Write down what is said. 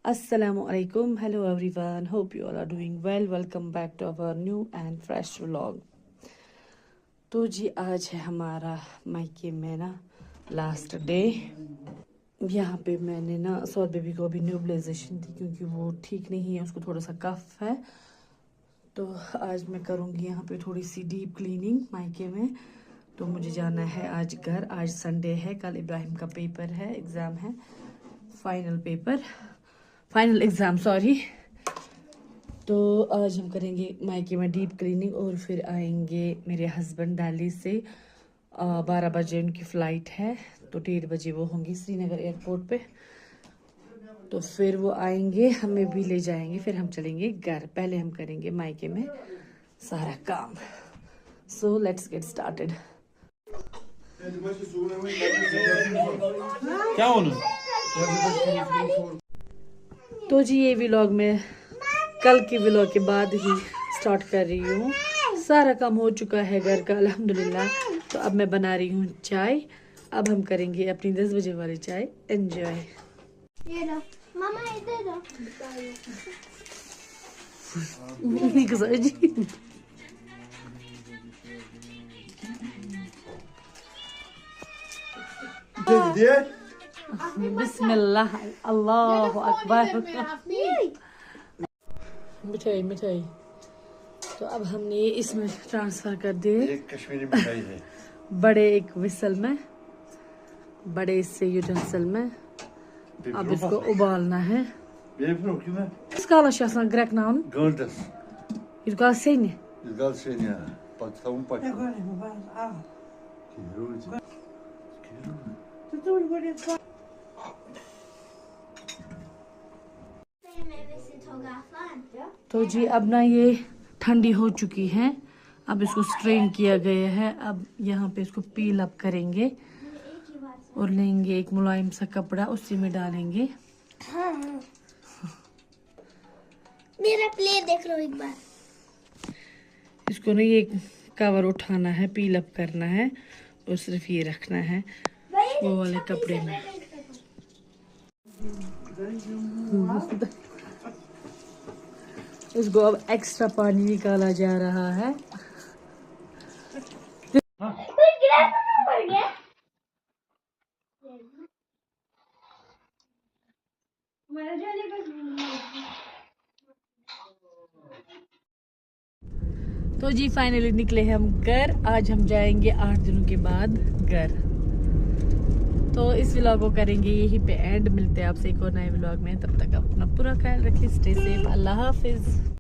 Assalamualaikum. Hello everyone. Hope you all are doing well. Welcome back to our new and fresh vlog. तो जी आज है हमारा मायके में ना लास्ट डे। यहाँ पे मैंने ना सौर बेबी को अभी न्यूबलाइजेशन दी क्योंकि वो ठीक नहीं है, उसको थोड़ा सा कफ है। तो आज मैं करूँगी यहाँ पे थोड़ी सी डीप क्लीनिंग मायके में। तो मुझे जाना है आज घर। आज संडे है, कल इब्राहिम का पेपर है, एग्ज़ाम है, फाइनल एग्ज़ाम सॉरी। तो आज हम करेंगे मायके में डीप क्लीनिंग और फिर आएंगे मेरे हस्बैंड दिल्ली से। 12 बजे उनकी फ़्लाइट है, तो 1:30 बजे वो होंगी श्रीनगर एयरपोर्ट पे। तो फिर वो आएंगे, हमें भी ले जाएंगे, फिर हम चलेंगे घर। पहले हम करेंगे मायके में सारा काम। So let's get started. क्या होना? तो जी ये व्लॉग मैं कल के व्लॉग के बाद ही स्टार्ट कर रही हूँ। सारा काम हो चुका है घर का अल्हम्दुलिल्लाह। तो अब मैं बना रही हूँ चाय। अब हम करेंगे अपनी 10 बजे वाली चाय एंजॉय। मामा इधर दो। बिस्मिल्लाह अल्लाहु अकबर। मिठाई। तो अब हमने ये इसमें ट्रांसफर कर दिए। एक कश्मीरी मिठाई है। बड़े एक विसल में, बड़े से यूटेंसिल में। अब इसको उबालना है। इसका ग्रेक नाउन इसका सही नहीं। तो जी अब ना ये ठंडी हो चुकी है। अब इसको स्ट्रेन किया गया है। अब यहाँ पे इसको पील अप करेंगे और लेंगे एक मुलायम सा कपड़ा, उसी में डालेंगे। हाँ। मेरा प्लेट देख लो एक बार। इसको ना ये कवर उठाना है, पील अप करना है और सिर्फ ये रखना है वो वाले कपड़े में। इसको अब एक्स्ट्रा पानी निकाला जा रहा है। तो जी फाइनली निकले हम घर। आज हम जाएंगे 8 दिनों के बाद घर। तो इस व्लॉग को करेंगे यहीं पे एंड। मिलते हैं आपसे एक और नए व्लॉग में। तब तक अपना पूरा ख्याल रखिए। Stay safe. अल्लाह हाफिज।